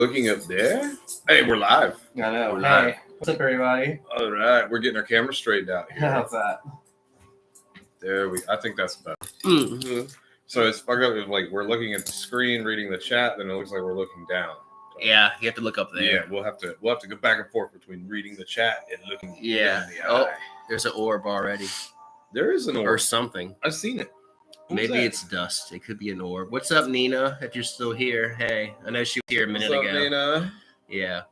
Looking up there. Hey, we're live. I know. We're live. What's up, everybody? All right, we're getting our camera straightened out here. How's that? I think that's better. Mm-hmm. So it's like we're looking at the screen, reading the chat, then it looks like we're looking down. So, Yeah, you have to look up there. Yeah, we'll have to go back and forth between reading the chat and looking. Yeah. In the Oh, eye. there's an orb already. There is an orb Or something. I've seen it. Who's Maybe that? it's dust. It could be an orb. What's up, Nina? If you're still here, hey, I know she was here a minute What's up, ago. Nina? Yeah.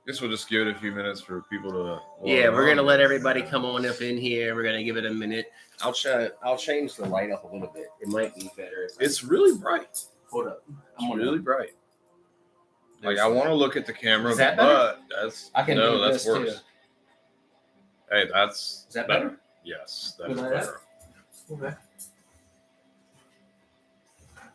Guess we'll just give it a few minutes for people to. Yeah, we're gonna let everybody come on up in here. We're gonna give it a minute. I'll change the light up a little bit. It might be better. It's really bright. Hold up. It's really bright. Like I want to look at the camera, Is that but that's I can no, do that's this worse. too. Hey, that's Is that better? Yes, that's Is that better. Okay.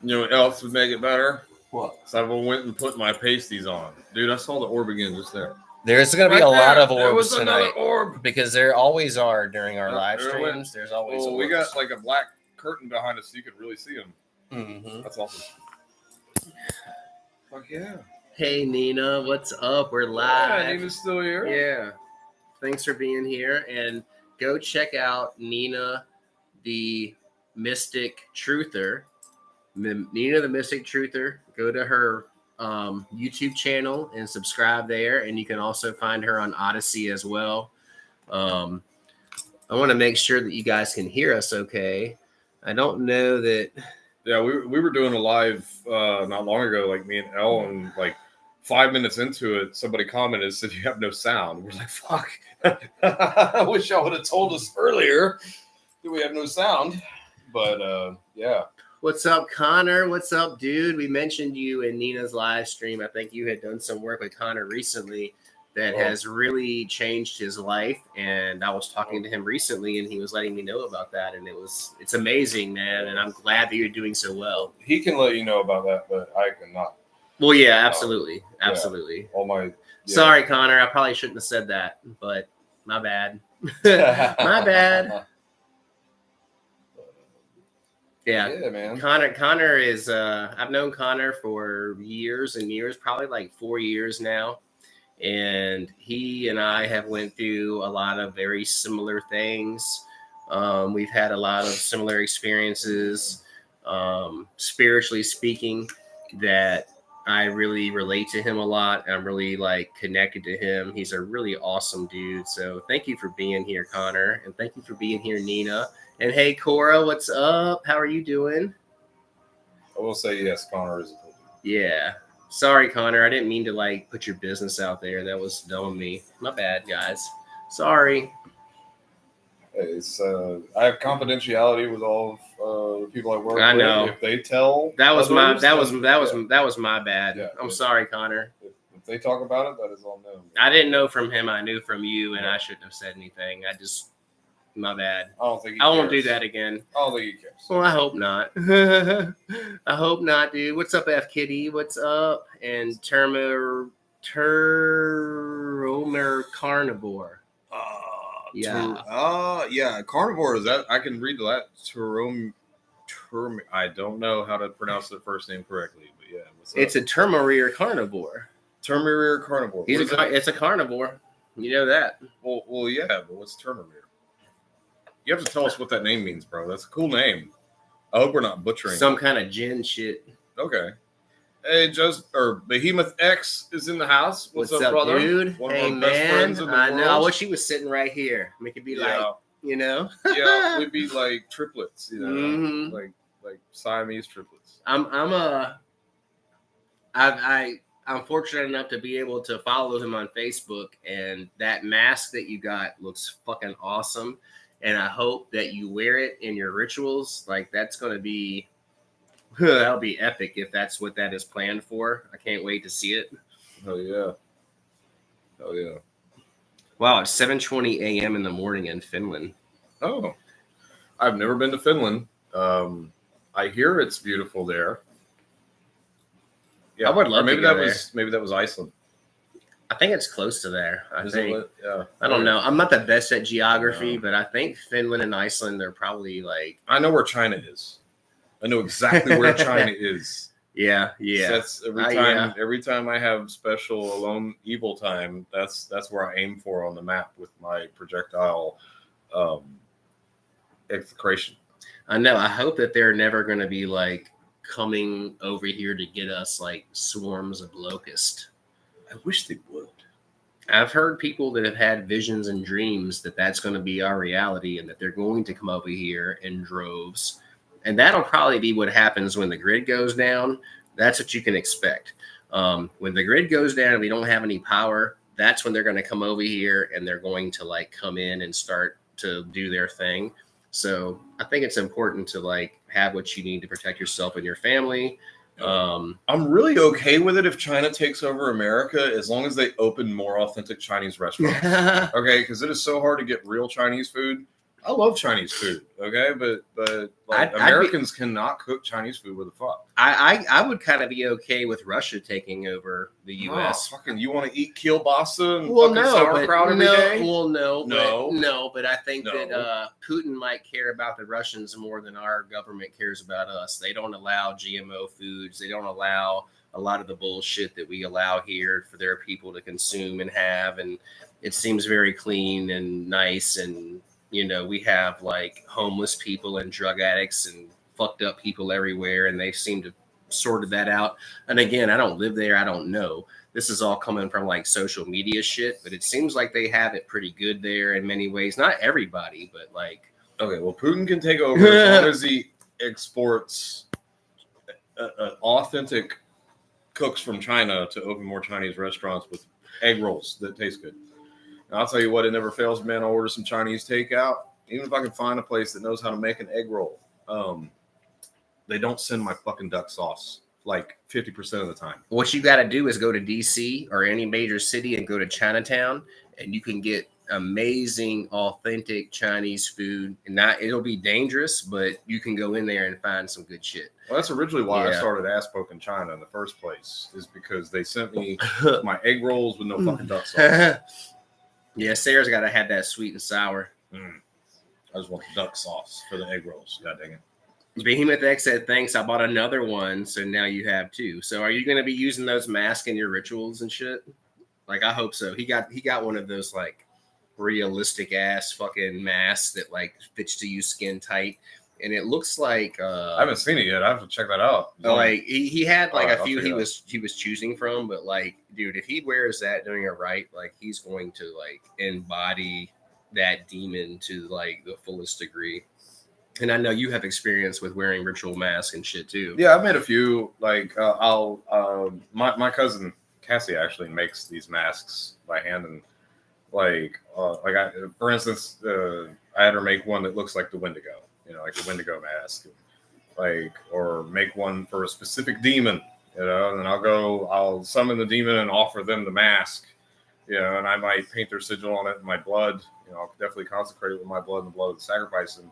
You know what else would make it better? What? So I went and put my pasties on. Dude, I saw the orb again just there. There's going to be Right a lot there. of There was orbs another tonight orb. because there always are during our Yeah, live there went. streams. There's always Well, orbs. we got like a black curtain behind us so you could really see them. Mm-hmm. That's awesome. Fuck yeah. Hey, Nina, what's up? We're live. Yeah, Nina's still here. Yeah. Thanks for being here. And go check out Nina, the Mystic Truther. Nina, the Mystic Truther. Go to her YouTube channel and subscribe there. And you can also find her on Odyssey as well. I want to make sure that you guys can hear us okay. I don't know that. Yeah, we were doing a live not long ago, like me and Elle, and like 5 minutes into it, somebody commented and said you have no sound. We're like, fuck. I wish y'all would have told us earlier that we have no sound. But yeah. What's up, Connor? What's up, dude? We mentioned you in Nina's live stream. I think you had done some work with Connor recently that has really changed his life. And I was talking to him recently, and he was letting me know about that. And it's amazing, man. And I'm glad that you're doing so well. He can let you know about that, but I cannot. Well, yeah, absolutely. Absolutely. All my Sorry, Connor. I probably shouldn't have said that, but my bad. My bad. Yeah, man. Connor is I've known Connor for years and years, probably like 4 years now. And he and I have went through a lot of very similar things. We've had a lot of similar experiences, spiritually speaking, that I really relate to him a lot. I'm really like connected to him. He's a really awesome dude. So thank you for being here, Connor. And thank you for being here, Nina. And hey, Cora, what's up? How are you doing? I will say yes, Connor is a cool dude. Yeah. Sorry, Connor. I didn't mean to like put your business out there. That was dumb of me. My bad, guys. Sorry. It's I have confidentiality with all of the people I work with. I know. If they tell That was others, that was my bad. Yeah. I'm sorry, Connor. If they talk about it, that is all known. I didn't know from him. I knew from you, and I shouldn't have said anything. My bad. I don't think I won't do that again. I don't think he cares. Well, I hope not. I hope not, dude. What's up, F Kitty? What's up? And Termer Carnivore. Yeah. Yeah. Carnivore is that? I can read that. I don't know how to pronounce the first name correctly, but yeah. It's a Termarier carnivore. Termarier carnivore. It's a carnivore. You know that. Well, yeah, but what's Termarier? You have to tell us what that name means, bro. That's a cool name. I hope we're not butchering some kind of gin shit. Okay. Hey, Behemoth X is in the house. What's up, brother? Dude? One hey, of our best friends in the world. know. I wish he was sitting right here. We could be like, you know. Yeah, we'd be like triplets, you know, mm-hmm. like Siamese triplets. I'm fortunate enough to be able to follow him on Facebook, and that mask that you got looks fucking awesome. And I hope that you wear it in your rituals. Like that'll be epic if that's what that is planned for. I can't wait to see it. Oh yeah. Oh yeah. Wow, it's 7:20 a.m. in the morning in Finland. Oh, I've never been to Finland. I hear it's beautiful there. Yeah, I would love maybe to go maybe that was Iceland. I think it's close to there. I don't know. I'm not the best at geography, but I think Finland and Iceland are probably like. I know where China is. I know exactly where China is. Yeah, yeah. That's every time I have special alone evil time, that's where I aim for on the map with my projectile execration. I know. I hope that they're never going to be like coming over here to get us like swarms of locusts. I wish they would. I've heard people that have had visions and dreams that that's going to be our reality and that they're going to come over here in droves. And that'll probably be what happens when the grid goes down. That's what you can expect. When the grid goes down and we don't have any power, that's when they're going to come over here and they're going to like come in and start to do their thing. So I think it's important to like have what you need to protect yourself and your family. I'm really okay with it if China takes over America, as long as they open more authentic Chinese restaurants. Okay, because it is so hard to get real Chinese food. I love Chinese food. Okay, but like, Americans cannot cook Chinese food with a fuck. I would kind of be okay with Russia taking over the U.S. Oh, fucking, you want to eat kielbasa and sauerkraut every day? Well, no, but I think that Putin might care about the Russians more than our government cares about us. They don't allow GMO foods. They don't allow a lot of the bullshit that we allow here for their people to consume and have. And it seems very clean and nice. And, you know, we have like homeless people and drug addicts and fucked up people everywhere. And they seem to sorted that out. And again, I don't live there. I don't know. This is all coming from like social media shit, but it seems like they have it pretty good there in many ways. Not everybody, but like. Okay, well, Putin can take over as long as he exports authentic cooks from China to open more Chinese restaurants with egg rolls that taste good. And I'll tell you what, it never fails, man. I'll order some Chinese takeout. Even if I can find a place that knows how to make an egg roll, they don't send my fucking duck sauce like 50% of the time. What you got to do is go to DC or any major city and go to Chinatown, and you can get amazing, authentic Chinese food. And it'll be dangerous, but you can go in there and find some good shit. Well, that's originally why I started ass poking China in the first place, is because they sent me my egg rolls with no fucking duck sauce. Yeah, Sarah's got to have that sweet and sour. I just want the duck sauce for the egg rolls. God dang it. Behemoth X said, thanks. I bought another one. So now you have two. So are you going to be using those masks in your rituals and shit? Like, I hope so. He got one of those like realistic ass fucking masks that like fits to you skin tight. And it looks like I haven't seen it yet. I have to check that out. Like he had like a few he was choosing from, but like, dude, if he wears that doing it right, like he's going to like embody that demon to like the fullest degree. And I know you have experience with wearing ritual masks and shit too. Yeah, I've made a few. Like my cousin Cassie actually makes these masks by hand, and for instance, I had her make one that looks like the Wendigo. You know, like a Wendigo mask, like, or make one for a specific demon, you know, and I'll summon the demon and offer them the mask, you know, and I might paint their sigil on it in my blood, you know, I'll definitely consecrate it with my blood and the blood of the sacrifice, and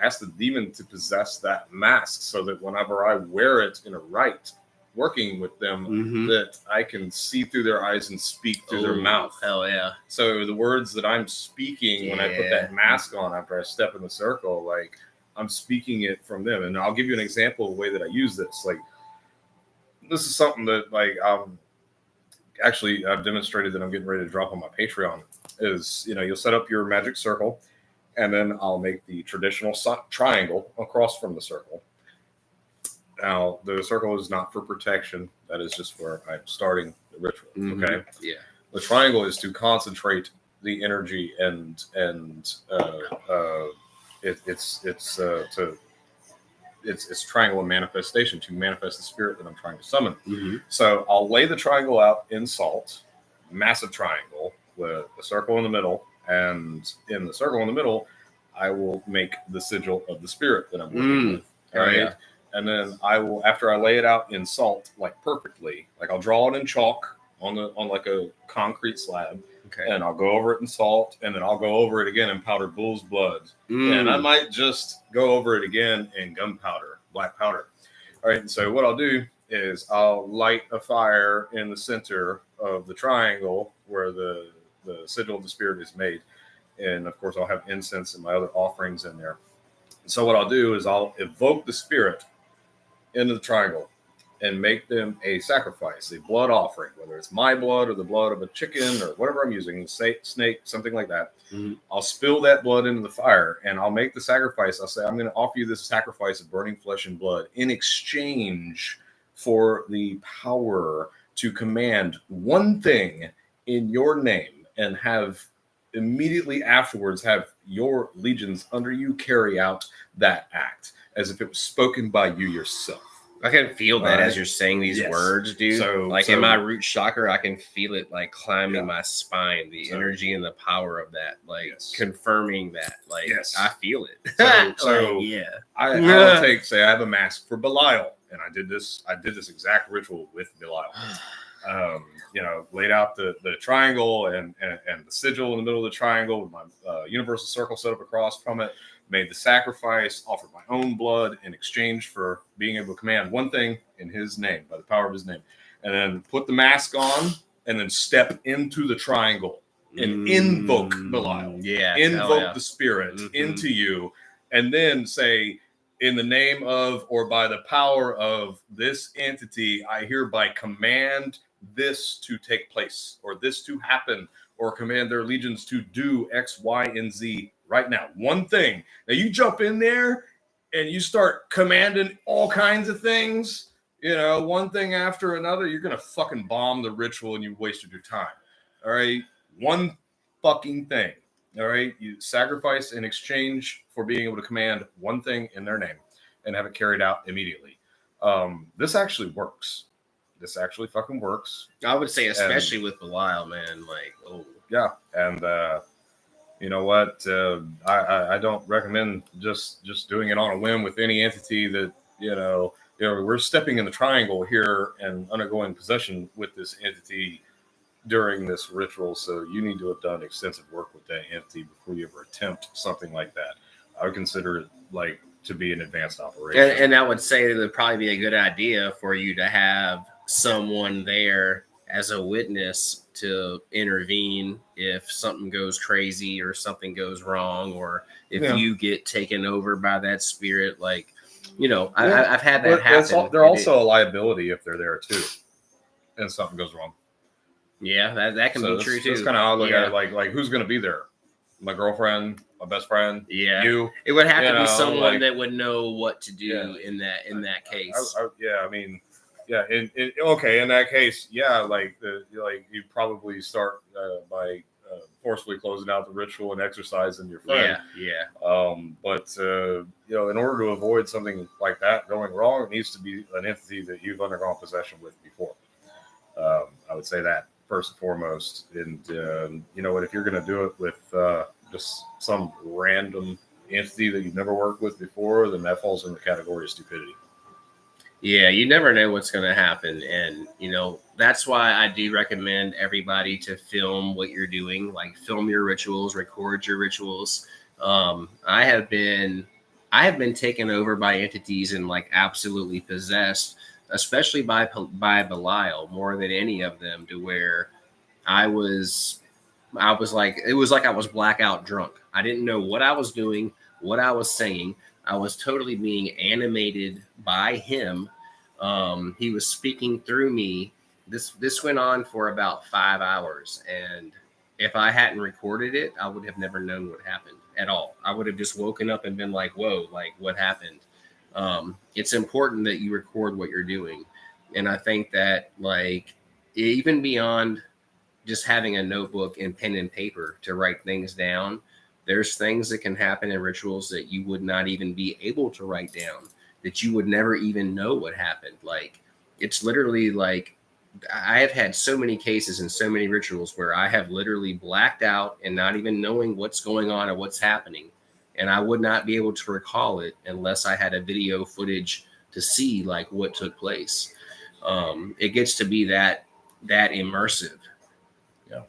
ask the demon to possess that mask so that whenever I wear it in a rite, working with them, that I can see through their eyes and speak through their mouth. Hell yeah. So the words that I'm speaking when I put that mask on after I step in the circle, like, I'm speaking it from them. And I'll give you an example of the way that I use this. Like, this is something that, like, I've demonstrated that I'm getting ready to drop on my Patreon. Is, you know, you'll set up your magic circle, and then I'll make the traditional triangle across from the circle. Now, the circle is not for protection. That is just where I'm starting the ritual. Okay. Yeah. The triangle is to concentrate the energy and it's triangle of manifestation to manifest the spirit that I'm trying to summon. So I'll lay the triangle out in salt, massive triangle with a circle in the middle, and in the circle in the middle, I will make the sigil of the spirit that I'm working with. All right. Yeah. And then I will, after I lay it out in salt, like perfectly, like I'll draw it in chalk on like a concrete slab. Okay. And I'll go over it in salt, and then I'll go over it again in powdered bull's blood. And I might just go over it again in gunpowder, black powder. All right. And so what I'll do is I'll light a fire in the center of the triangle where the sigil of the spirit is made. And of course, I'll have incense and my other offerings in there. So what I'll do is I'll evoke the spirit into the triangle, and make them a sacrifice, a blood offering, whether it's my blood or the blood of a chicken or whatever I'm using, snake, something like that. Mhm. I'll spill that blood into the fire and I'll make the sacrifice. I'll say, I'm going to offer you this sacrifice of burning flesh and blood in exchange for the power to command one thing in your name and have immediately afterwards have your legions under you carry out that act as if it was spoken by you yourself. I can feel that as you're saying these words, dude. So, in my root chakra, I can feel it like climbing my spine, the energy and the power of that, like confirming that. Like I feel it. I'll say I have a mask for Belial, and I did this exact ritual with Belial. Laid out the triangle and the sigil in the middle of the triangle with my universal circle set up across from it. Made the sacrifice, offered my own blood in exchange for being able to command one thing in his name, by the power of his name. And then put the mask on and then step into the triangle and invoke Belial. Invoke the spirit into you. And then say, in the name of or by the power of this entity, I hereby command this to take place or this to happen or command their legions to do X, Y, and Z right now. One thing. Now you jump in there and you start commanding all kinds of things, one thing after another, you're going to fucking bomb the ritual and you wasted your time. All right. One fucking thing. All right. You sacrifice in exchange for being able to command one thing in their name and have it carried out immediately. This actually works. This actually fucking works. I would say, especially with Belial, man. Like, oh. Yeah. And, you know what? I don't recommend just doing it on a whim with any entity that, we're stepping in the triangle here and undergoing possession with this entity during this ritual. So you need to have done extensive work with that entity before you ever attempt something like that. I would consider it like to be an advanced operation. And I would say that it would probably be a good idea for you to have someone there as a witness to intervene if something goes crazy or something goes wrong, or if you get taken over by that spirit. Like, I've had that happen. They're also a liability if they're there too, and something goes wrong. Yeah, that can be true too. That's kind of how I look at it. Like who's going to be there? My girlfriend, my best friend, you. It would have to be someone that would know what to do in that case. In that case, you probably start by forcefully closing out the ritual and exercising your friend. But in order to avoid something like that going wrong, it needs to be an entity that you've undergone possession with before. I would say that first and foremost. And if you're going to do it with just some random entity that you've never worked with before, then that falls in the category of stupidity. Yeah, you never know what's going to happen. And, that's why I do recommend everybody to film what you're doing, like film your rituals, record your rituals. I have been taken over by entities and like absolutely possessed, especially by Belial more than any of them, to where I was like, it was like I was blackout drunk. I didn't know what I was doing, what I was saying. I was totally being animated by him. He was speaking through me. This went on for about 5 hours. And if I hadn't recorded it, I would have never known what happened at all. I would have just woken up and been like, whoa, like what happened? It's important that you record what you're doing. And I think that like even beyond just having a notebook and pen and paper to write things down, there's things that can happen in rituals that you would not even be able to write down, that you would never even know what happened. Like, it's literally like, I have had so many cases and so many rituals where I have literally blacked out and not even knowing what's going on or what's happening. And I would not be able to recall it unless I had a video footage to see like what took place. It gets to be that immersive. Yeah.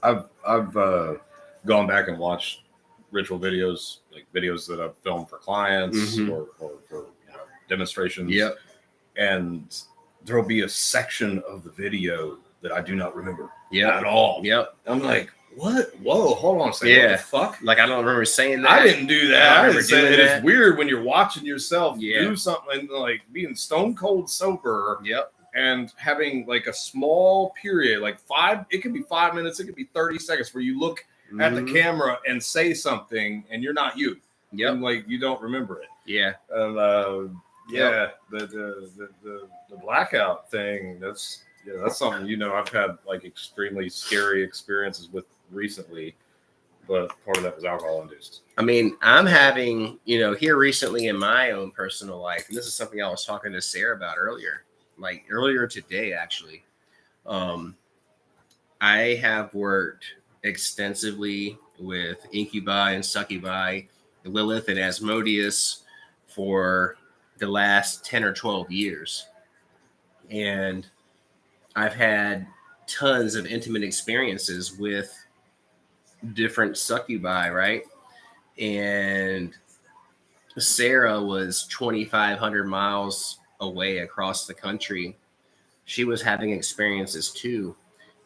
I've gone back and watched ritual videos, like videos that I've filmed for clients or for demonstrations. Yep. And there'll be a section of the video that I do not remember at all. Yep. I'm like, What? Whoa, hold on a second. Yeah. What the fuck? Like, I don't remember saying that. I didn't do that. I I remember didn't say doing it. that. It's weird when you're watching yourself Yeah. do something like being stone cold sober Yep. and having like a small period, like it could be 5 minutes, it could be 30 seconds where you look at the Mhm. camera and say something and you're not you. Yep. And like you don't remember it. Yeah. Yeah, the blackout thing, that's something, I've had like extremely scary experiences with recently, but part of that was alcohol induced. I mean, I'm having, here recently in my own personal life, and this is something I was talking to Sarah about earlier today, actually. I have worked extensively with incubi and succubi, Lilith and Asmodeus for the last 10 or 12 years. And I've had tons of intimate experiences with different succubi, right? And Sarah was 2,500 miles away across the country. She was having experiences too.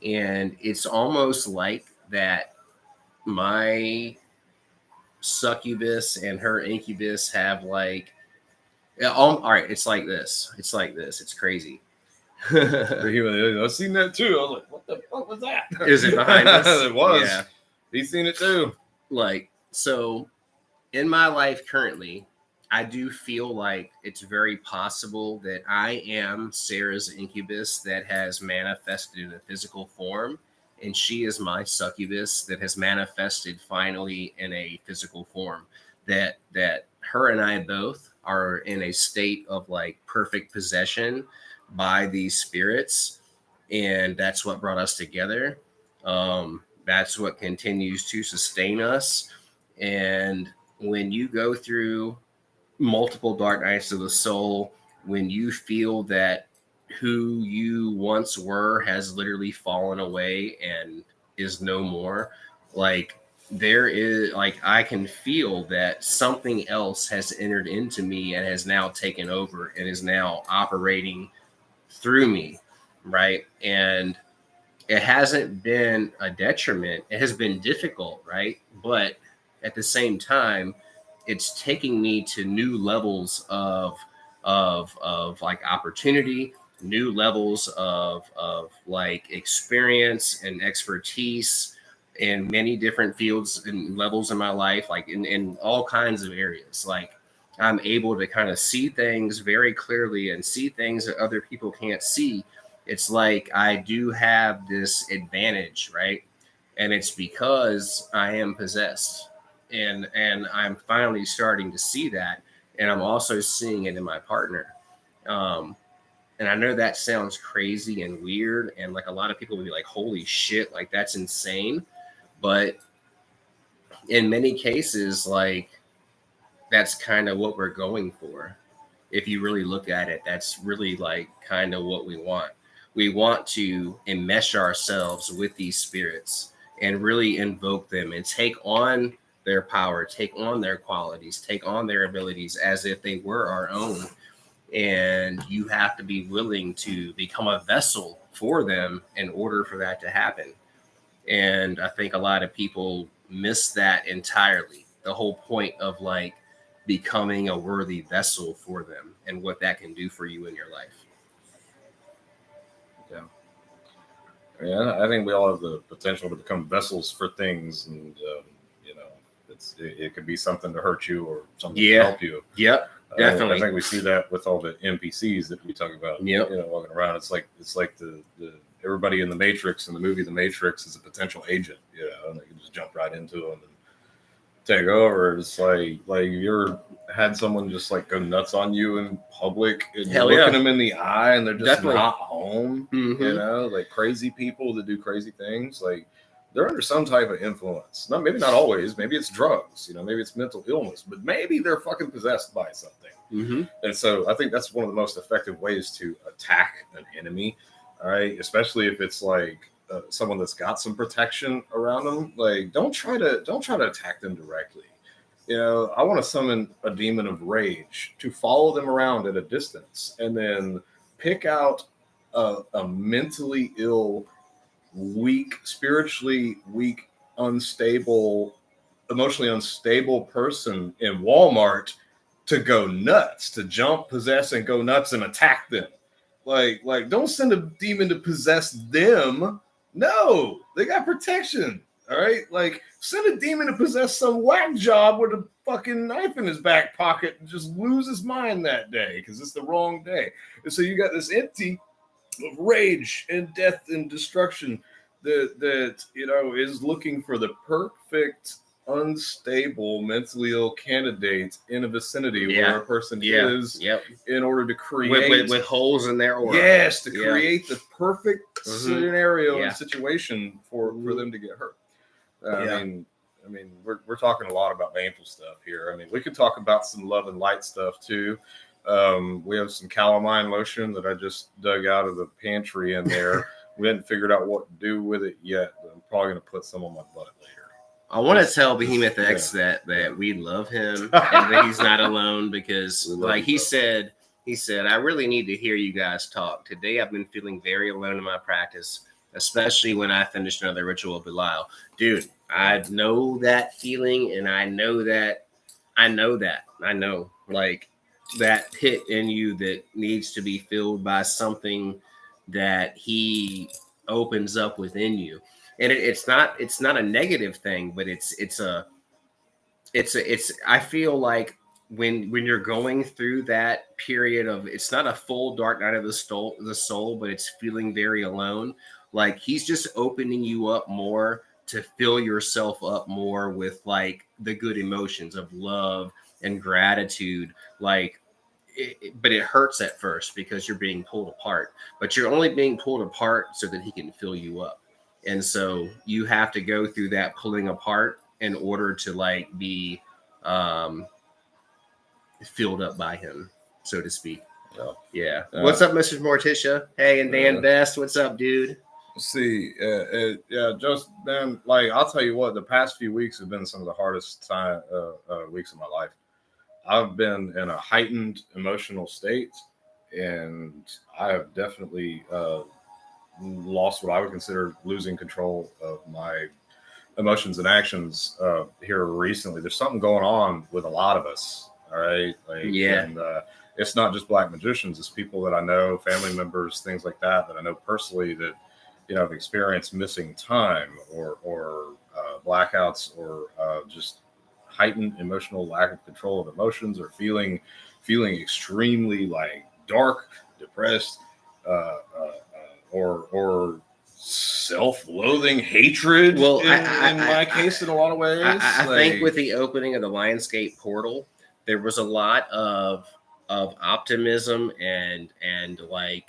And it's almost like that my succubus and her incubus have like, all right, it's like this. It's crazy. I've seen that too. I was like, what the fuck was that? Is it behind us? It was. Yeah. He's seen it too. Like, so in my life currently, I do feel like it's very possible that I am Sarah's incubus that has manifested in a physical form, and she is my succubus that has manifested finally in a physical form. That her and I both are in a state of like perfect possession by these spirits, and that's what brought us together. That's what continues to sustain us. And when you go through multiple dark nights of the soul, when you feel that who you once were has literally fallen away and is no more, like there is, like, I can feel that something else has entered into me and has now taken over and is now operating through me, right? And it hasn't been a detriment. It has been difficult, right? But at the same time, it's taking me to new levels of like opportunity, new levels of like experience and expertise in many different fields and levels in my life, like in all kinds of areas. Like I'm able to kind of see things very clearly and see things that other people can't see. It's like I do have this advantage, right? And it's because I am possessed. And I'm finally starting to see that. And I'm also seeing it in my partner. And I know that sounds crazy and weird. And like a lot of people will be like, holy shit, like that's insane. But in many cases, like that's kind of what we're going for. If you really look at it, that's really like kind of what we want. We want to enmesh ourselves with these spirits and really invoke them and take on their power, take on their qualities, take on their abilities as if they were our own. And you have to be willing to become a vessel for them in order for that to happen. And I think a lot of people miss that entirely. The whole point of like becoming a worthy vessel for them and what that can do for you in your life. Yeah, I think we all have the potential to become vessels for things, and it could be something to hurt you or something to help you. Yep, definitely. I think we see that with all the NPCs that we talk about. Yep. Walking around, it's like the everybody in the Matrix, in the movie The Matrix, is a potential agent. And they can just jump right into them and take over. It's like you ever had someone just like go nuts on you in public and you're looking them in the eye and they're just not home. Mm-hmm. Like crazy people that do crazy things, like they're under some type of influence. Maybe not always. Maybe it's drugs. Maybe it's mental illness, but maybe they're fucking possessed by something. Mm-hmm. And so I think that's one of the most effective ways to attack an enemy. All right, especially if it's like someone that's got some protection around them. Like don't try to attack them directly. I want to summon a demon of rage to follow them around at a distance and then pick out a mentally ill, weak, spiritually weak emotionally unstable person in Walmart to go nuts, to jump, possess, and go nuts and attack them. Like, don't send a demon to possess them. No, they got protection. All right, like send a demon to possess some whack job with a fucking knife in his back pocket and just lose his mind that day because it's the wrong day. And so you got this empty of rage and death and destruction that is looking for the perfect unstable mentally ill candidate in a vicinity where a person is in order to create with holes in their aura. Yes, to create the perfect scenario and situation for them to get hurt. I mean, we're talking a lot about Baneful stuff here. I mean, we could talk about some love and light stuff too. We have some calamine lotion that I just dug out of the pantry in there. We hadn't figured out what to do with it yet, but I'm probably going to put some on my butt later. I want to tell Behemoth X that we love him and that he's not alone because, like he said, I really need to hear you guys talk. Today, I've been feeling very alone in my practice, especially when I finished another ritual of Belial. Dude, I know that feeling, and I know like that pit in you that needs to be filled by something that he opens up within you. And it's not a negative thing, but it's I feel like when you're going through that period of, it's not a full dark night of the soul, but it's feeling very alone. Like he's just opening you up more to fill yourself up more with like the good emotions of love and gratitude. Like, but it hurts at first because you're being pulled apart, but you're only being pulled apart so that he can fill you up. And so you have to go through that pulling apart in order to like be filled up by him, so to speak. Yeah. What's up, Mr. Morticia? Hey, and Dan Best. What's up, dude? See, just man, like I'll tell you what, the past few weeks have been some of the hardest weeks of my life. I've been in a heightened emotional state, and I have definitely lost what I would consider losing control of my emotions and actions here recently. There's something going on with a lot of us. All right. And it's not just black magicians. It's people that I know, family members, things like that I know personally that, have experienced missing time or blackouts or just heightened emotional lack of control of emotions or feeling extremely like dark, depressed, or self-loathing hatred. Well, in my case, in a lot of ways, I think with the opening of the Lionsgate portal, there was a lot of optimism and like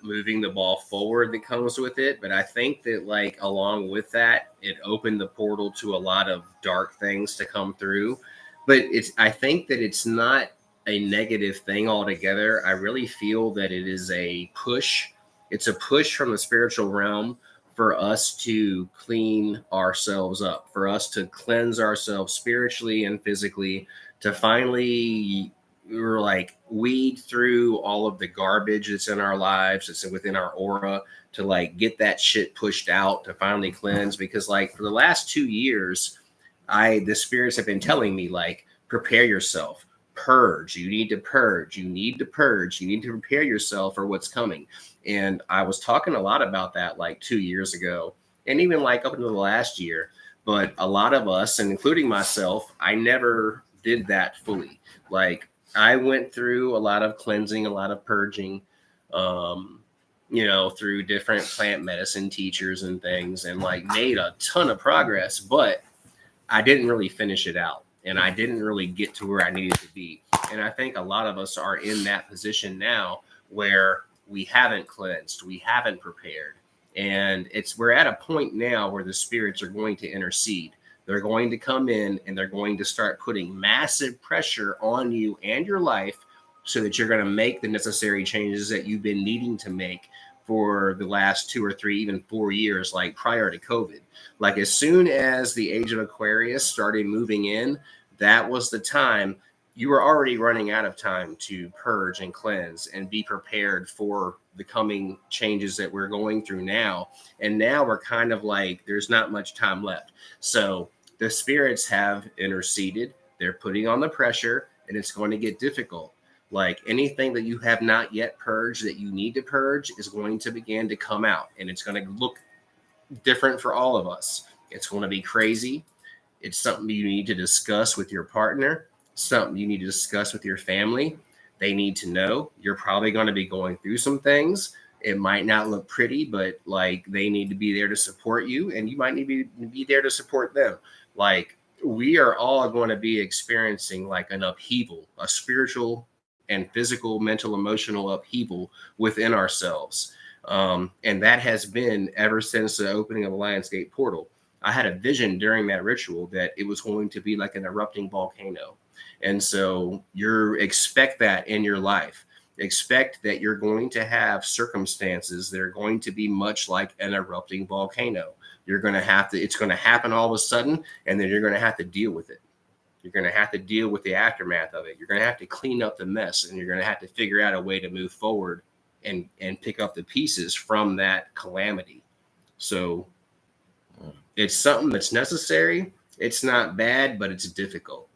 moving the ball forward that comes with it. But I think that like along with that, it opened the portal to a lot of dark things to come through. But I think that it's not a negative thing altogether. I really feel that it is a push. It's a push from the spiritual realm for us to clean ourselves up, for us to cleanse ourselves spiritually and physically, to finally like weed through all of the garbage that's in our lives, that's within our aura, to like get that shit pushed out, to finally cleanse. Because like for the last 2 years, the spirits have been telling me like, prepare yourself, purge, you need to purge, you need to purge, you need to prepare yourself for what's coming. And I was talking a lot about that like 2 years ago, and even like up until the last year. But a lot of us, and including myself, I never did that fully. Like I went through a lot of cleansing, a lot of purging, through different plant medicine teachers and things, and like made a ton of progress, but I didn't really finish it out, and I didn't really get to where I needed to be. And I think a lot of us are in that position now where we haven't cleansed, we haven't prepared. And we're at a point now where the spirits are going to intercede. They're going to come in and they're going to start putting massive pressure on you and your life so that you're going to make the necessary changes that you've been needing to make for the last 2 or 3, even 4 years, like prior to COVID. Like as soon as the age of Aquarius started moving in, that was the time you are already running out of time to purge and cleanse and be prepared for the coming changes that we're going through now. And now we're kind of like, there's not much time left. So the spirits have interceded. They're putting on the pressure, and it's going to get difficult. Like anything that you have not yet purged that you need to purge is going to begin to come out, and it's going to look different for all of us. It's going to be crazy. It's something you need to discuss with your partner, something you need to discuss with your family. They need to know you're probably going to be going through some things. It might not look pretty, but like they need to be there to support you, and you might need to be there to support them. Like we are all going to be experiencing like an upheaval, a spiritual and physical, mental, emotional upheaval within ourselves. And that has been ever since the opening of the Lionsgate portal. I had a vision during that ritual that it was going to be like an erupting volcano. And so expect that in your life. Expect that you're going to have circumstances that are going to be much like an erupting volcano. You're going to have to, it's going to happen all of a sudden, and then you're going to have to deal with it. You're going to have to deal with the aftermath of it. You're going to have to clean up the mess, and you're going to have to figure out a way to move forward and pick up the pieces from that calamity. So it's something that's necessary. It's not bad, but it's difficult.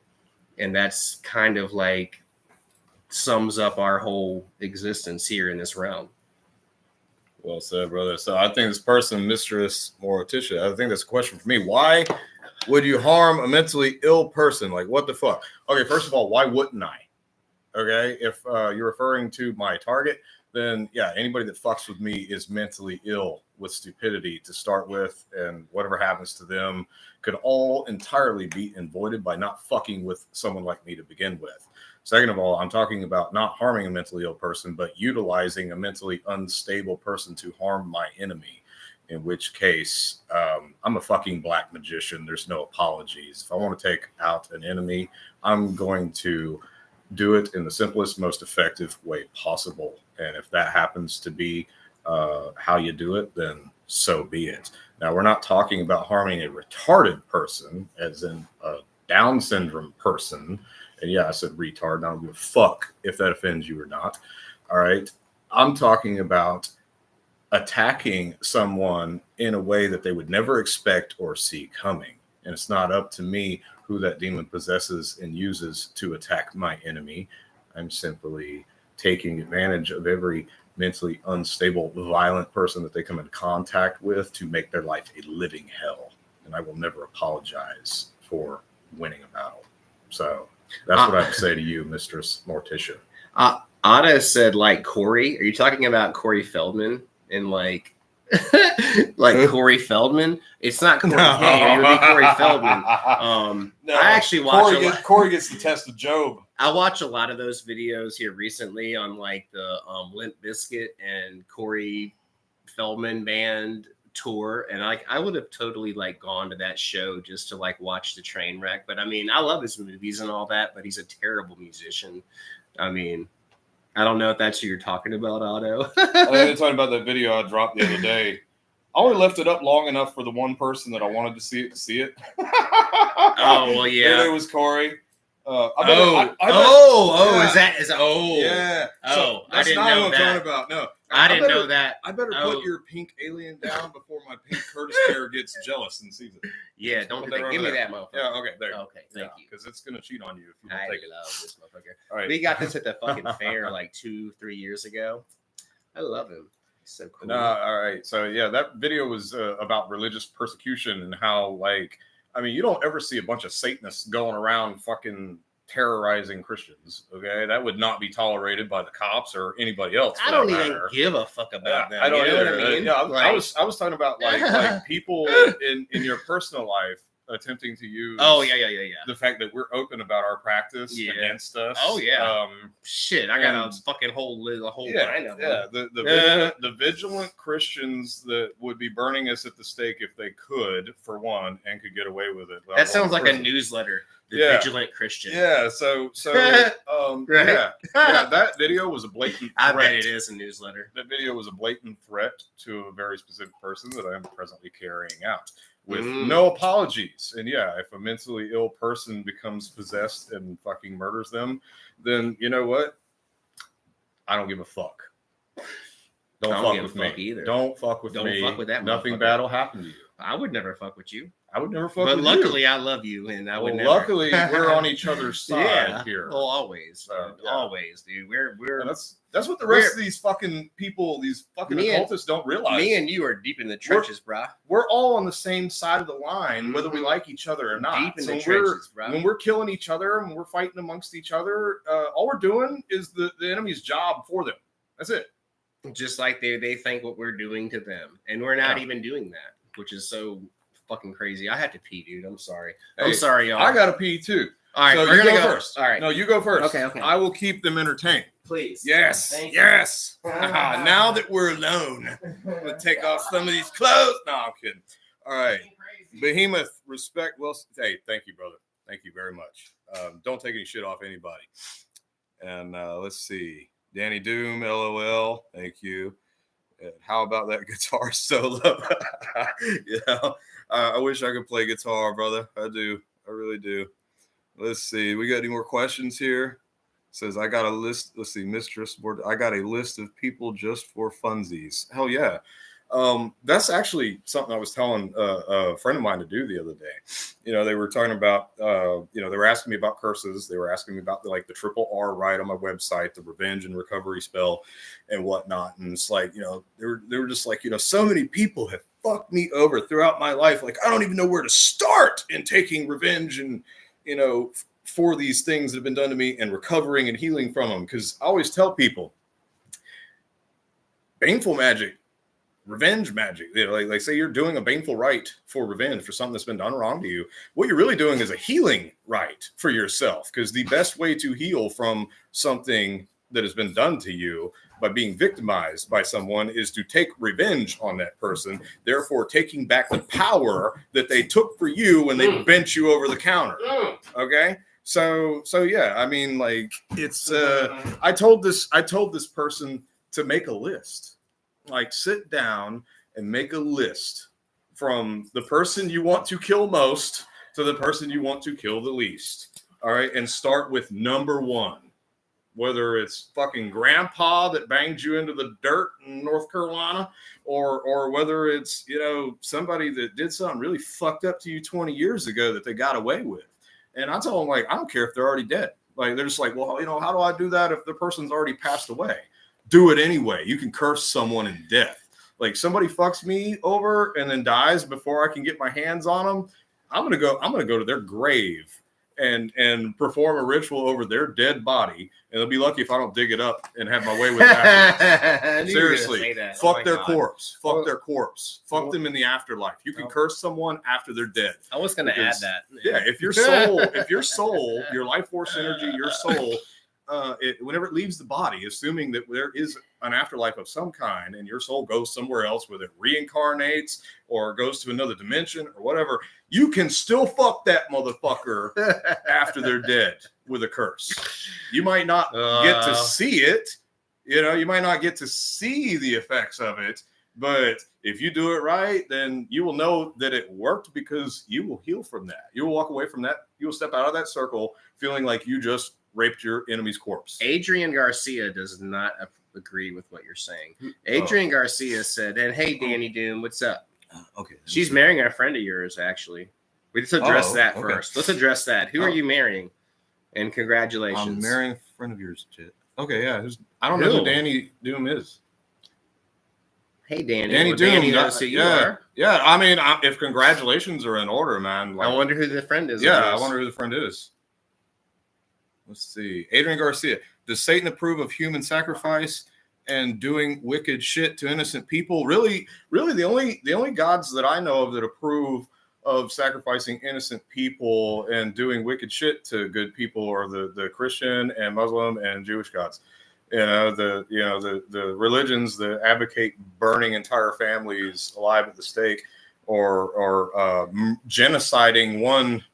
And that's kind of like sums up our whole existence here in this realm. Well said, brother. So I think this person, Mistress Morticia, I think that's a question for me. Why would you harm a mentally ill person? Like, what the fuck? Okay, first of all, why wouldn't I? Okay, if you're referring to my target, then yeah, anybody that fucks with me is mentally ill with stupidity to start with, and whatever happens to them could all entirely be avoided by not fucking with someone like me to begin with. Second of all, I'm talking about not harming a mentally ill person, but utilizing a mentally unstable person to harm my enemy, in which case I'm a fucking black magician. There's no apologies. If I want to take out an enemy, I'm going to do it in the simplest, most effective way possible. And if that happens to be how you do it, then so be it. Now, we're not talking about harming a retarded person, as in a Down syndrome person. And yeah, I said retard. I don't give a fuck if that offends you or not. All right. I'm talking about attacking someone in a way that they would never expect or see coming. And it's not up to me who that demon possesses and uses to attack my enemy. I'm simply taking advantage of every mentally unstable, violent person that they come into contact with to make their life a living hell. And I will never apologize for winning a battle. So that's what I have to say to you, Mistress Morticia. Ada said, like Corey. Are you talking about Corey Feldman and like Corey Feldman? It's not Corey Haim. It would be Corey Feldman. No, I actually watch Corey gets the test of Job. I watch a lot of those videos here recently on like the Limp Bizkit and Corey Feldman band tour, and like I would have totally like gone to that show just to like watch the train wreck. But I mean, I love his movies and all that, but he's a terrible musician. I mean, I don't know if that's who you're talking about, Otto. I'm talking about that video I dropped the other day. I only left it up long enough for the one person that I wanted to see it. Oh well, yeah. It was Corey. Yeah. So I didn't know what I'm talking about. No, I didn't know that. I better put your pink alien down before my pink Curtis pair gets jealous and sees it. Yeah, don't do that. Give me that motherfucker. Yeah, okay, there. Okay, thank you. Because it's gonna cheat on you if you don't I take it. love this motherfucker. All right. We got this at the fucking fair like 2-3 years ago. I love him. He's so cool. All right. So yeah, that video was about religious persecution and how, like, I mean, you don't ever see a bunch of Satanists going around fucking terrorizing Christians. Okay, that would not be tolerated by the cops or anybody else. I don't even give a fuck about that. I don't either. Know what I mean? Yeah, I was talking about like people in your personal life attempting to use the fact that we're open about our practice against us. Oh yeah. Shit, I got a fucking whole line of them. Yeah, the vigilant Christians that would be burning us at the stake if they could, for one, and could get away with it. That sounds like a newsletter. The Vigilant Christian. Yeah, so right. That video was a blatant threat. I bet it is a newsletter. That video was a blatant threat to a very specific person that I am presently carrying out. with no apologies. And yeah, if a mentally ill person becomes possessed and fucking murders them, then you know what? I don't give a fuck. Don't fuck with me either. Don't fuck with me. Don't fuck with that. Nothing bad will happen to you. I would never fuck with you. I would never fuck with you. But luckily, I love you, and I would never. Luckily, we're on each other's side here. Well, always, always, dude. We're that's what the rest of these fucking people, these fucking occultists, don't realize. Me and you are deep in the trenches, bro. We're all on the same side of the line, whether we like each other or not. Deep in the trenches, bro. When we're killing each other and we're fighting amongst each other, all we're doing is the enemy's job for them. That's it. Just like they think what we're doing to them, and we're not even doing that, which is so fucking crazy. I had to pee, dude. I'm sorry. I'm sorry, y'all. I gotta pee too. All right, so we're gonna go first. All right. No, you go first. Okay. I will keep them entertained. Please. Yes. Thank yes. Now that we're alone, I'm gonna take off some of these clothes. No, I'm kidding. All right. Behemoth, respect. Well, hey, thank you, brother. Thank you very much. Don't take any shit off anybody. And let's see. Danny Doom, LOL. Thank you. How about that guitar solo? I wish I could play guitar, brother. I do. I really do. Let's see. We got any more questions here? It says, I got a list. Let's see. Mistress board. I got a list of people just for funsies. Hell yeah. That's actually something I was telling a friend of mine to do the other day. You know, they were talking about, they were asking me about curses. They were asking me about the triple R right on my website, the revenge and recovery spell and whatnot. And it's like, you know, they were just like, you know, so many people have fucked me over throughout my life. Like, I don't even know where to start in taking revenge and, you know, for these things that have been done to me and recovering and healing from them. Because I always tell people, baneful magic, revenge magic, you know, like say you're doing a baneful rite for revenge for something that's been done wrong to you. What you're really doing is a healing rite for yourself, because the best way to heal from something that has been done to you by being victimized by someone is to take revenge on that person, therefore taking back the power that they took for you when they bent you over the counter. Okay. So yeah, I mean, like, it's I told this person to make a list. Like, sit down and make a list from the person you want to kill most to the person you want to kill the least. All right. And start with number one, whether it's fucking grandpa that banged you into the dirt in North Carolina, or whether it's, you know, somebody that did something really fucked up to you 20 years ago that they got away with. And I told them, like, I don't care if they're already dead. Like, they're just like, well, you know, how do I do that if the person's already passed away? Do it anyway. You can curse someone in death. Like, somebody fucks me over and then dies before I can get my hands on them, I'm gonna go to their grave and perform a ritual over their dead body, and they'll be lucky if I don't dig it up and have my way with it. Seriously, fuck their corpse. Fuck their corpse. Fuck them in the afterlife. You can curse someone after they're dead. I was gonna add that. Yeah, if your soul, your life force energy, your soul, whenever it leaves the body, assuming that there is an afterlife of some kind and your soul goes somewhere else, whether it reincarnates or goes to another dimension or whatever, you can still fuck that motherfucker after they're dead with a curse. You might not get to see it. You know, you might not get to see the effects of it, but if you do it right, then you will know that it worked, because you will heal from that. You will walk away from that. You will step out of that circle feeling like you just raped your enemy's corpse. Adrian Garcia does not agree with what you're saying. Adrian Garcia said, and hey, Danny Doom, what's up? Okay. She's marrying a friend of yours, actually. Let's address that first. Let's address that. Who are you marrying? And congratulations. I'm marrying a friend of yours, Chit. Okay, yeah. I don't know who Danny Doom is. Hey, Danny. Danny Doom. Danny knows who you are. Yeah, I mean, if congratulations are in order, man. Like, I wonder who the friend is. Yeah, I wonder who the friend is. Let's see. Adrian Garcia. Does Satan approve of human sacrifice and doing wicked shit to innocent people? Really, the only gods that I know of that approve of sacrificing innocent people and doing wicked shit to good people are the Christian and Muslim and Jewish gods. The religions that advocate burning entire families alive at the stake or genociding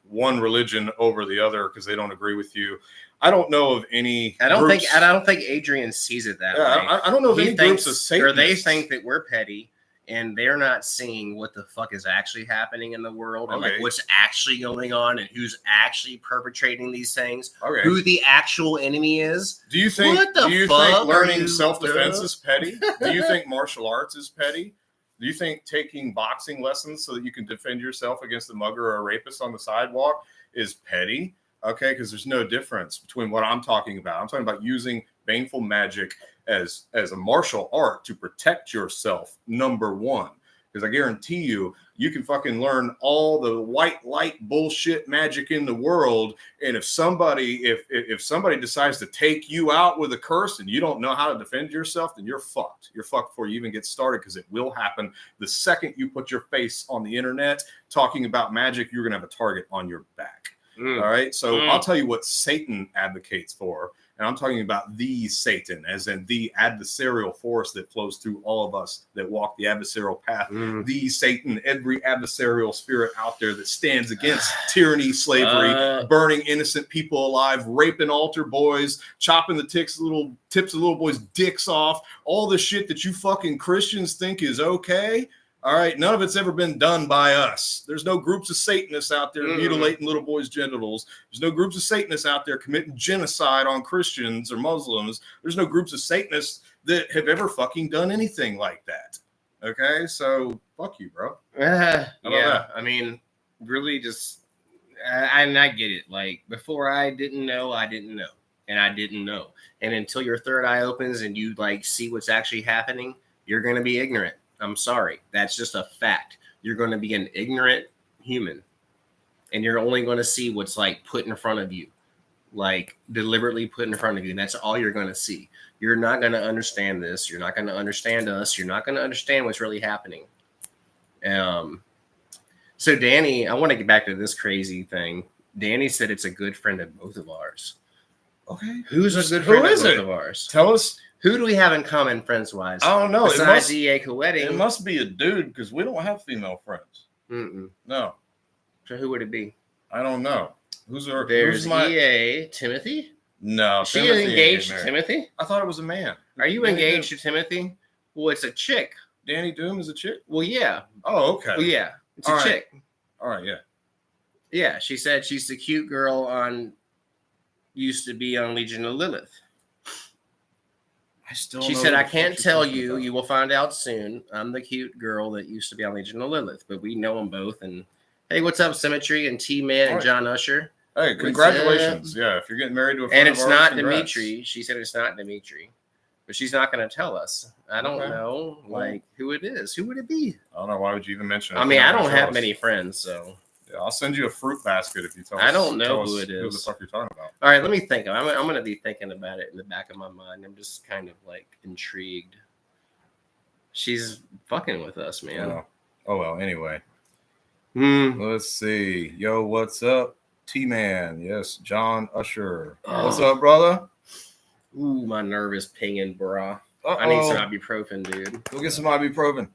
one religion over the other because they don't agree with you. I don't know of any. I don't think Adrian sees it that way. I don't know of any groups of Satanists. Or they think that we're petty and they're not seeing what the fuck is actually happening in the world and like Okay. what's actually going on and who's actually perpetrating these things, Okay. who the actual enemy is. Do you think What the think fuck are learning you self-defense doing? is petty? Do you think martial arts is petty? Do you think taking boxing lessons so that you can defend yourself against a mugger or a rapist on the sidewalk is petty? Okay, because there's no difference between what I'm talking about. I'm talking about using baneful magic as a martial art to protect yourself, number one. Because I guarantee you, you can fucking learn all the white light bullshit magic in the world, and if somebody decides to take you out with a curse and you don't know how to defend yourself, then you're fucked. You're fucked before you even get started, because it will happen the second you put your face on the internet talking about magic. You're gonna have a target on your back. All right. So I'll tell you what Satan advocates for. And I'm talking about the Satan, as in the adversarial force that flows through all of us that walk the adversarial path. The Satan, every adversarial spirit out there that stands against tyranny, slavery, burning innocent people alive, raping altar boys, chopping the tips of little boys' dicks off, all the shit that you fucking Christians think is okay. All right, none of it's ever been done by us. There's no groups of Satanists out there mutilating little boys' genitals. There's no groups of Satanists out there committing genocide on Christians or Muslims. There's no groups of Satanists that have ever fucking done anything like that. Okay, so fuck you, bro. Yeah, I mean, really, just and I get it. Like before, I didn't know, and I didn't know, and until your third eye opens and you like see what's actually happening, you're gonna be ignorant. I'm sorry. That's just a fact. You're going to be an ignorant human, and you're only going to see what's like put in front of you, like deliberately put in front of you. And that's all you're going to see. You're not going to understand this. You're not going to understand us. You're not going to understand what's really happening. So Danny, I want to get back to this crazy thing. Danny said it's a good friend of both of ours. Okay. Who's a good friend Who of is both it? of ours? Tell us. Who do we have in common friends-wise? I don't know. Besides E.A. Coetti. It must be a dude, because we don't have female friends. No. So who would it be? I don't know. There's E.A. Timothy? No. Is she engaged to Timothy? I thought it was a man. Are you engaged to Timothy? Well, it's a chick. Danny Doom is a chick? Well, yeah. Oh, okay. Well, yeah. It's a chick. All right, yeah. Yeah, she said she's the cute girl used to be on Legion of Lilith. She said, I can't tell you. You will find out soon. I'm the cute girl that used to be on Legion of Lilith, but we know them both. And hey, what's up, Symmetry and T-Man and John Usher? Hey, congratulations. Yeah, if you're getting married to a friend and it's of ours, not congrats. Dimitri. She said it's not Dimitri, but she's not going to tell us. I don't know, like, who it is. Who would it be? I don't know. Why would you even mention it? I mean, I don't have many friends, so. Yeah, I'll send you a fruit basket if you tell us. I don't know who it is. Who the fuck you're talking about. All right, let me think. I'm going to be thinking about it in the back of my mind. I'm just kind of like intrigued. She's fucking with us, man. Oh well, anyway. Let's see. Yo, what's up? T-Man. Yes, John Usher. What's up, brother? Ooh, my nerve is pinging, bro. I need some ibuprofen, dude. Go get some ibuprofen.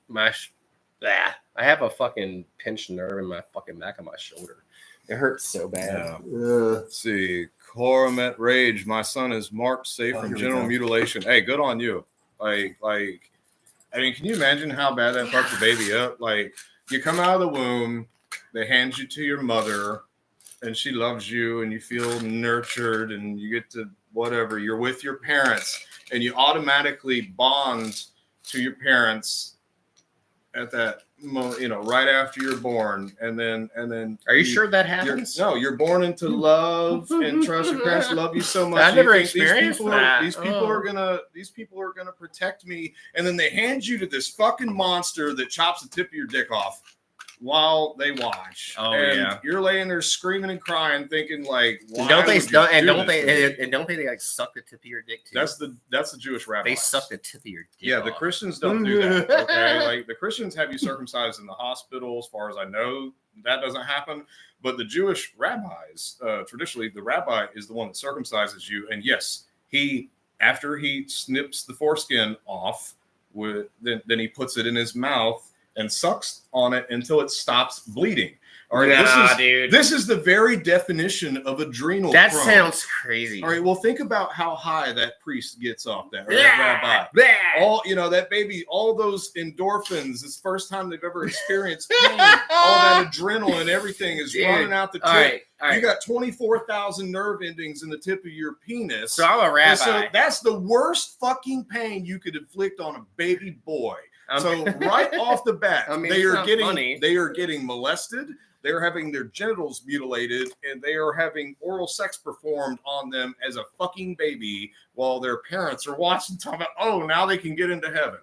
I have a fucking pinched nerve in my fucking back of my shoulder. It hurts so bad. Yeah. Let's see. Coromet Rage. My son is marked safe from genital mutilation. Hey, good on you. Like, I mean, can you imagine how bad that fucks the baby up? Like, you come out of the womb, they hand you to your mother, and she loves you, and you feel nurtured, and you get to whatever. You're with your parents, and you automatically bond to your parents at that moment, right after you're born, and then are you sure that happens? You're born into love and trust. Your parents love you so much. I never experienced that. These people are gonna protect me, and then they hand you to this fucking monster that chops the tip of your dick off while they watch. You're laying there screaming and crying, thinking like, why don't they like suck the tip of your dick too? That's the Jewish rabbis. They suck the tip of your dick. Yeah, off. The Christians don't do that. Okay, like the Christians have you circumcised in the hospital. As far as I know, that doesn't happen. But the Jewish rabbis, traditionally, the rabbi is the one that circumcises you. And yes, after he snips the foreskin off, then he puts it in his mouth. and sucks on it until it stops bleeding. All right, dude. This is the very definition of adrenal. That sounds crazy. All right, well, think about how high that priest gets off that, or that rabbi. All that baby, all those endorphins. It's the first time they've ever experienced pain. All that adrenaline, everything is running out the tip. All right. You got 24,000 nerve endings in the tip of your penis. So I'm a rabbi. So that's the worst fucking pain you could inflict on a baby boy. So right off the bat, they are getting molested. They're having their genitals mutilated, and they are having oral sex performed on them as a fucking baby while their parents are watching, talking about, oh, now they can get into heaven.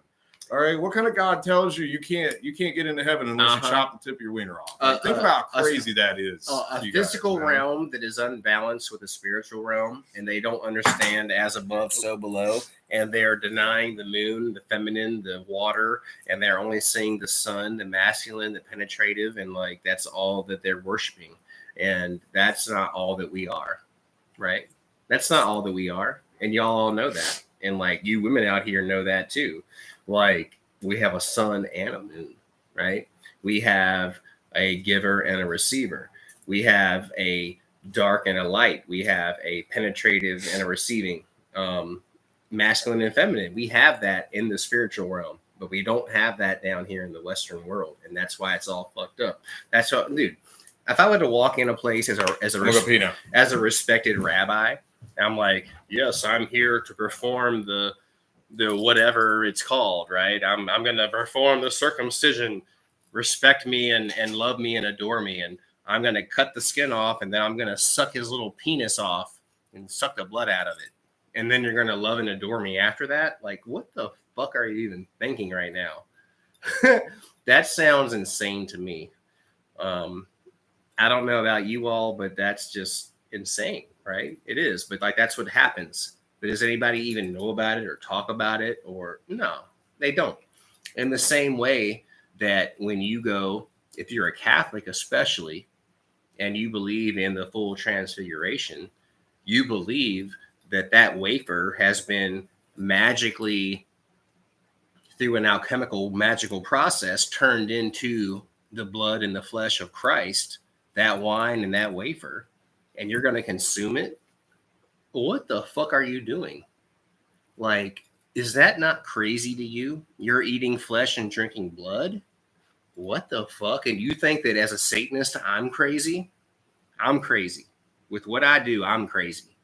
All right, what kind of God tells you you can't get into heaven unless you chop the tip of your wiener off? Think about how crazy that is. A physical realm that is unbalanced with a spiritual realm, and they don't understand as above, so below, and they're denying the moon, the feminine, the water, and they're only seeing the sun, the masculine, the penetrative, and like that's all that they're worshiping. And that's not all that we are, right? That's not all that we are, and y'all all know that. And like you women out here know that too. Like we have a sun and a moon, right? We have a giver and a receiver. We have a dark and a light. We have a penetrative and a receiving, masculine and feminine. We have that in the spiritual realm, but we don't have that down here in the Western world. And that's why it's all fucked up. That's what, dude, if I were to walk in a place as a respected rabbi, I'm like, yes, I'm here to perform the whatever it's called, right? I'm going to perform the circumcision, respect me and love me and adore me. And I'm going to cut the skin off, and then I'm going to suck his little penis off and suck the blood out of it. And then you're going to love and adore me after that? Like, what the fuck are you even thinking right now? That sounds insane to me. I don't know about you all, but that's just insane, right? It is, but like, that's what happens. But does anybody even know about it or talk about it? Or no, they don't. In the same way that when you go, if you're a Catholic especially, and you believe in the full transfiguration, you believe that that wafer has been magically, through an alchemical magical process, turned into the blood and the flesh of Christ, that wine and that wafer, and you're going to consume it. What the fuck are you doing? Like, is that not crazy to you? You're eating flesh and drinking blood? What the fuck? And you think that as a Satanist, I'm crazy? I'm crazy. With what I do, I'm crazy.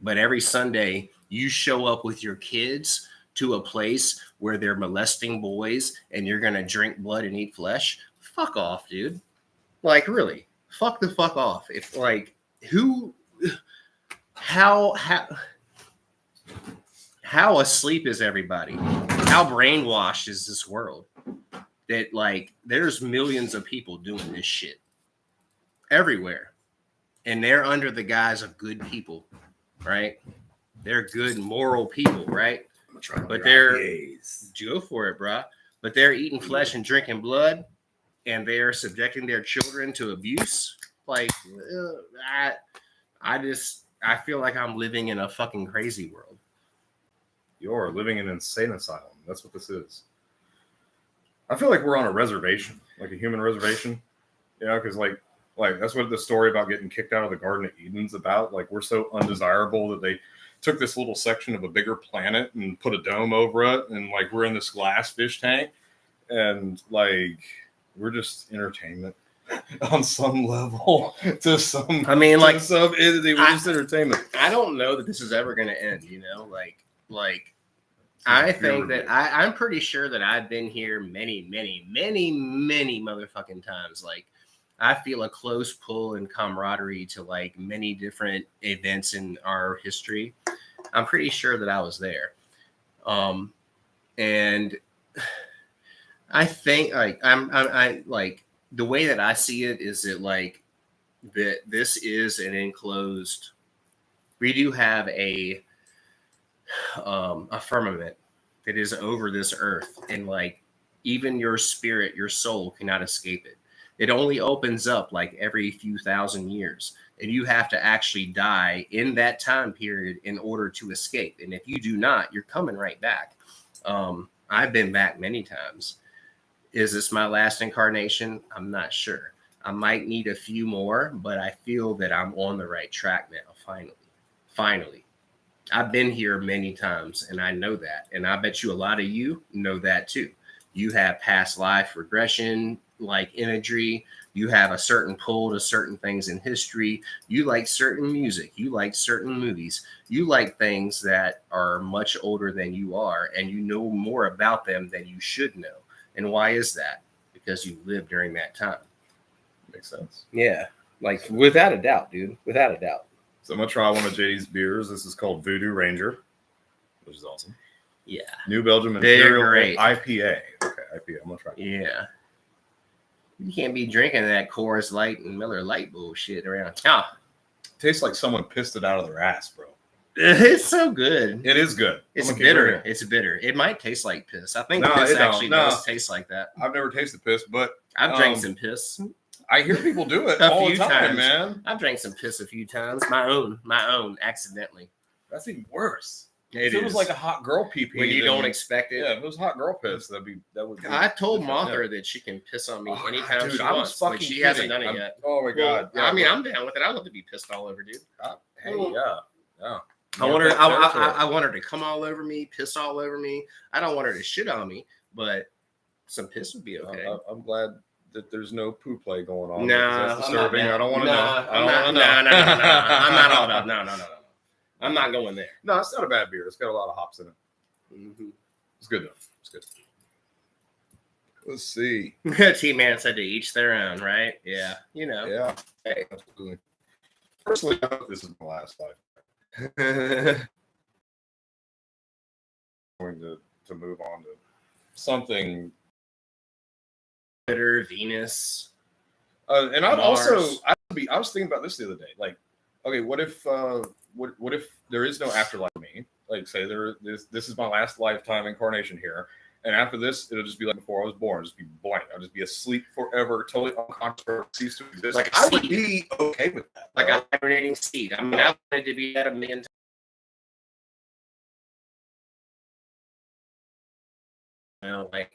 But every Sunday, you show up with your kids to a place where they're molesting boys and you're going to drink blood and eat flesh? Fuck off, dude. Like, really? Fuck the fuck off. If, like, who... How asleep is everybody? How brainwashed is this world? That like there's millions of people doing this shit everywhere, and they're under the guise of good people, right? They're good moral people, right? But they're go for it, bro. But they're eating flesh and drinking blood, and they're subjecting their children to abuse. Like I feel like I'm living in a fucking crazy world. You're living in an insane asylum. That's what this is. I feel like we're on a reservation, like a human reservation. You know, because like that's what the story about getting kicked out of the Garden of Eden's about. Like, we're so undesirable that they took this little section of a bigger planet and put a dome over it, and like we're in this glass fish tank, and like we're just entertainment. On some level, to some, I mean, like some entity, we're just entertainment. I don't know that this is ever going to end. You know, like I think that I'm pretty sure that I've been here many motherfucking times. Like, I feel a close pull and camaraderie to like many different events in our history. I'm pretty sure that I was there, and I think like I like. The way that I see it is that like that this is an enclosed. We do have a firmament that is over this earth, and like even your spirit, your soul cannot escape it. It only opens up like every few thousand years, and you have to actually die in that time period in order to escape. And if you do not, you're coming right back. I've been back many times. Is this my last incarnation? I'm not sure. I might need a few more, but I feel that I'm on the right track now. Finally. I've been here many times and I know that. And I bet you a lot of you know that too. You have past life regression, like imagery. You have a certain pull to certain things in history. You like certain music. You like certain movies. You like things that are much older than you are, and you know more about them than you should know. And why is that? Because you lived during that time. Makes sense. Yeah. Like without a doubt, dude. Without a doubt. So I'm gonna try one of JD's beers. This is called Voodoo Ranger, which is awesome. Yeah. New Belgium They're Imperial great. IPA. Okay, IPA. I'm gonna try. Yeah. You can't be drinking that Coors Light and Miller Lite bullshit around town. Tastes like someone pissed it out of their ass, bro. It's so good. It is good. It's bitter. It's bitter. It might taste like piss. I think piss actually does taste like that. I've never tasted piss, but I've drank some piss. I hear people do it A all few the time, times. man. I've drank some piss a few times. My own, accidentally. That's even worse. It was like a hot girl pee pee when you don't expect it. Yeah, if it was hot girl piss, that would be. I told Martha that she can piss on me anytime she wants, but she hasn't done it yet. Oh my god! Yeah, I mean, I'm down with it. I love to be pissed all over, dude. Hey, yeah. I want her. I want her to come all over me, piss all over me. I don't want her to shit on me, but some piss would be okay. I'm glad that there's no poo play going on. Nah, that's disturbing. I don't want to know. I'm not all about. No. I'm not going there. No, it's not a bad beer. It's got a lot of hops in it. Mm-hmm. It's good though. It's good. Let's see. T-Man said to each their own, right? Yeah, you know. Yeah. Hey, absolutely. Personally, I hope this is my last life. Going to move on to something. Jupiter, Venus. And I'd Mars. also, I was thinking about this the other day. Like, okay, what if there is no afterlife for me? Like, say this is my last lifetime incarnation here, and after this, it'll just be like before I was born, just be blank. I'll just be asleep forever, totally unconscious, cease to exist. Like I would be okay with that. Like a hibernating seed. I mean, I wanted to be at a million times. You know, like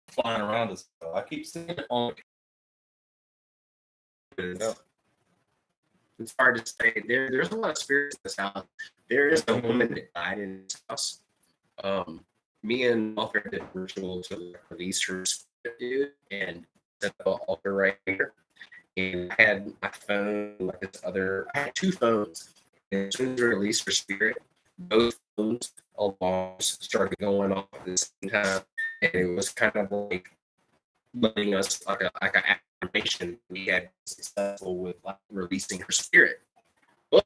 flying around us. I keep seeing it on. It's hard to say. There's a lot of spirits in this house. There is a woman that died in this house. Me and Walter did a ritual to release her spirit, dude, and set the altar right here. And I had my phone, like this other, I had two phones. And as soon as I released her spirit, both phones alarms started going off at the same time. And it was kind of like letting us like a affirmation we had been successful with like releasing her spirit. But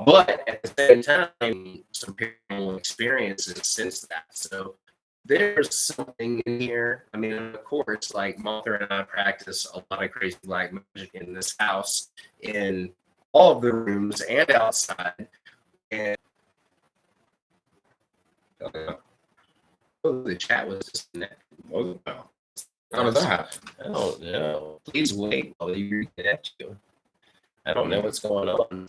but at the same time, some paranormal experiences since that. So there's something in here. I mean, of course, like Martha and I practice a lot of crazy black magic in this house, in all of the rooms and outside. And the chat was just Oh, no. How does that happen? I don't know. Please wait while you reconnect you. I don't know what's going on.